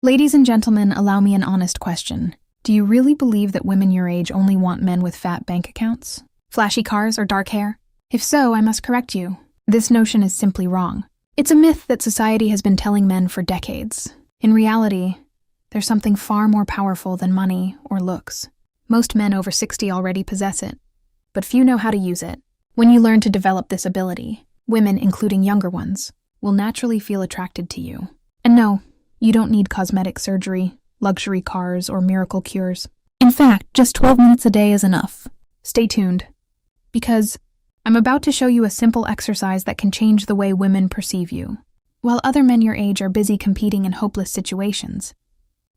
Ladies and gentlemen, allow me an honest question. Do you really believe that women your age only want men with fat bank accounts, flashy cars, or dark hair? If so, I must correct you. This notion is simply wrong. It's a myth that society has been telling men for decades. In reality, there's something far more powerful than money or looks. Most men over 60 already possess it, but few know how to use it. When you learn to develop this ability, women, including younger ones, will naturally feel attracted to you. And no, you don't need cosmetic surgery, luxury cars, or miracle cures. In fact, just 12 minutes a day is enough. Stay tuned, because I'm about to show you a simple exercise that can change the way women perceive you. While other men your age are busy competing in hopeless situations,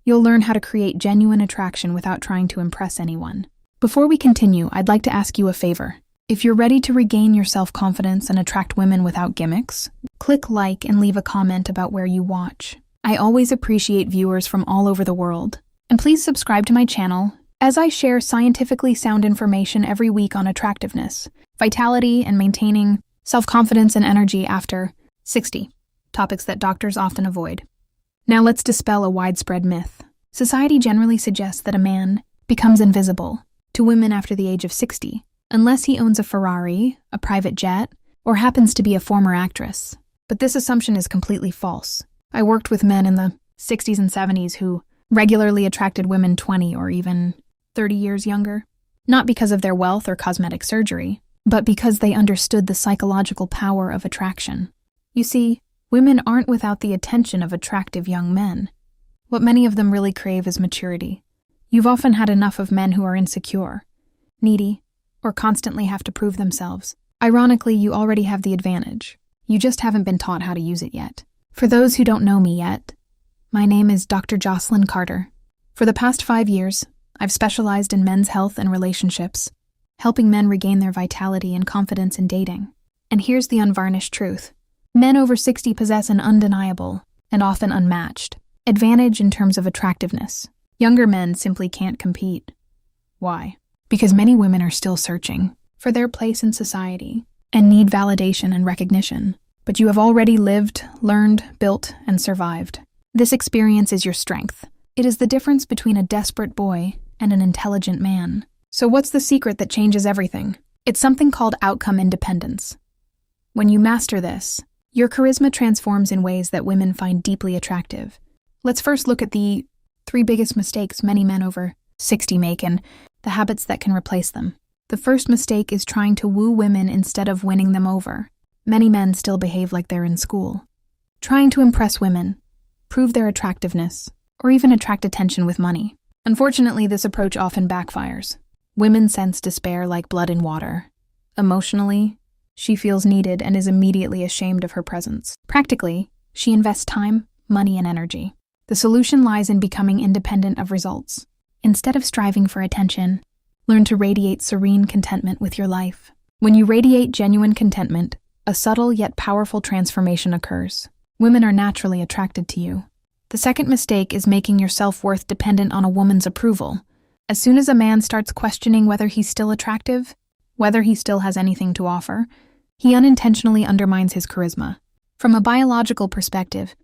you'll learn how to create genuine attraction without trying to impress anyone. Before we continue, I'd like to ask you a favor. If you're ready to regain your self-confidence and attract women without gimmicks, click like and leave a comment about where you watch. I always appreciate viewers from all over the world. And please subscribe to my channel, as I share scientifically sound information every week on attractiveness, vitality, and maintaining self-confidence and energy after 60, topics that doctors often avoid. Now let's dispel a widespread myth. Society generally suggests that a man becomes invisible to women after the age of 60, unless he owns a Ferrari, a private jet, or happens to be a former actress. But this assumption is completely false. I worked with men in the 60s and 70s who regularly attracted women 20 or even 30 years younger, not because of their wealth or cosmetic surgery, but because they understood the psychological power of attraction. You see, women aren't without the attention of attractive young men. What many of them really crave is maturity. You've often had enough of men who are insecure, needy, or constantly have to prove themselves. Ironically, you already have the advantage. You just haven't been taught how to use it yet. For those who don't know me yet, my name is Dr. Jocelyn Carter. For the past 5 years, I've specialized in men's health and relationships, helping men regain their vitality and confidence in dating. And here's the unvarnished truth. Men over 60 possess an undeniable, and often unmatched, advantage in terms of attractiveness. Younger men simply can't compete. Why? Because many women are still searching for their place in society and need validation and recognition. But you have already lived, learned, built, and survived. This experience is your strength. It is the difference between a desperate boy and an intelligent man. So what's the secret that changes everything? It's something called outcome independence. When you master this, your charisma transforms in ways that women find deeply attractive. Let's first look at the 3 biggest mistakes many men over 60 make and the habits that can replace them. The first mistake is trying to woo women instead of winning them over. Many men still behave like they're in school, trying to impress women, prove their attractiveness, or even attract attention with money. Unfortunately, this approach often backfires. Women sense despair like blood in water. Emotionally, she feels needed and is immediately ashamed of her presence. Practically, she invests time, money, and energy. The solution lies in becoming independent of results. Instead of striving for attention, learn to radiate serene contentment with your life. When you radiate genuine contentment, a subtle yet powerful transformation occurs. Women are naturally attracted to you. The second mistake is making your self-worth dependent on a woman's approval. As soon as a man starts questioning whether he's still attractive, whether he still has anything to offer, he unintentionally undermines his charisma. From a biological perspective,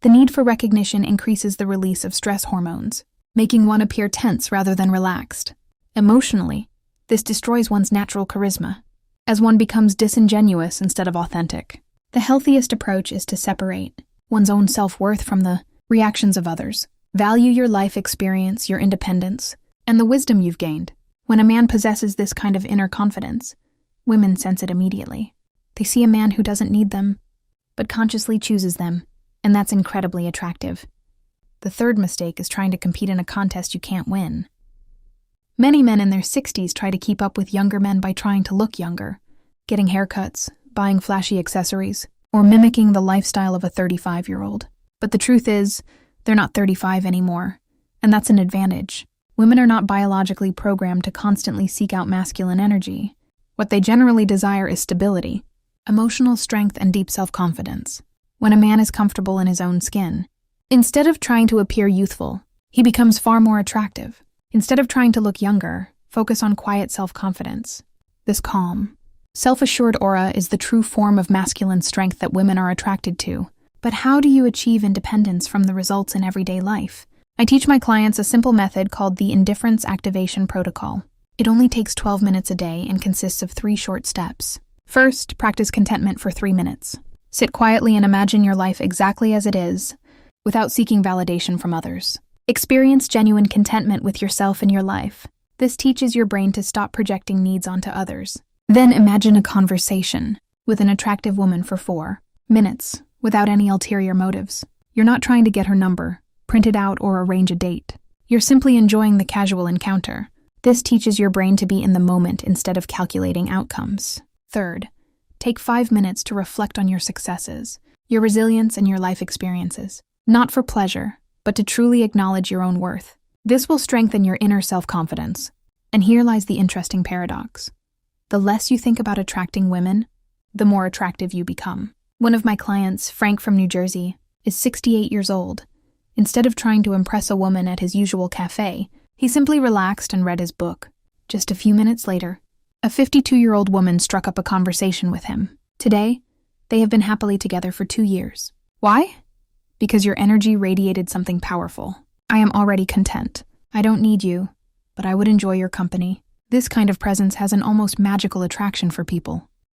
the need for recognition increases the release of stress hormones, making one appear tense rather than relaxed. Emotionally, this destroys one's natural charisma, as one becomes disingenuous instead of authentic. The healthiest approach is to separate one's own self-worth from the reactions of others. Value your life experience, your independence, and the wisdom you've gained. When a man possesses this kind of inner confidence, women sense it immediately. They see a man who doesn't need them, but consciously chooses them, and that's incredibly attractive. The third mistake is trying to compete in a contest you can't win. Many men in their 60s try to keep up with younger men by trying to look younger, getting haircuts, buying flashy accessories, or mimicking the lifestyle of a 35-year-old. But the truth is, they're not 35 anymore, and that's an advantage. Women are not biologically programmed to constantly seek out masculine energy. What they generally desire is stability, emotional strength, and deep self-confidence. When a man is comfortable in his own skin, instead of trying to appear youthful, he becomes far more attractive. Instead of trying to look younger, focus on quiet self-confidence. This calm, self-assured aura is the true form of masculine strength that women are attracted to. But how do you achieve independence from the results in everyday life? I teach my clients a simple method called the Indifference Activation Protocol. It only takes 12 minutes a day and consists of 3 short steps. First, practice contentment for 3 minutes. Sit quietly and imagine your life exactly as it is, without seeking validation from others. Experience genuine contentment with yourself and your life. This teaches your brain to stop projecting needs onto others. Then imagine a conversation with an attractive woman for 4 minutes, without any ulterior motives. You're not trying to get her number, print it out, or arrange a date. You're simply enjoying the casual encounter. This teaches your brain to be in the moment instead of calculating outcomes. Third, take 5 minutes to reflect on your successes, your resilience, and your life experiences. Not for pleasure, but to truly acknowledge your own worth. This will strengthen your inner self-confidence. And here lies the interesting paradox. The less you think about attracting women, the more attractive you become. One of my clients, Frank from New Jersey, is 68 years old. Instead of trying to impress a woman at his usual cafe, he simply relaxed and read his book. Just a few minutes later, a 52-year-old woman struck up a conversation with him. Today, they have been happily together for 2 years. Why? Because your energy radiated something powerful. I am already content. I don't need you, but I would enjoy your company. This kind of presence has an almost magical attraction for people.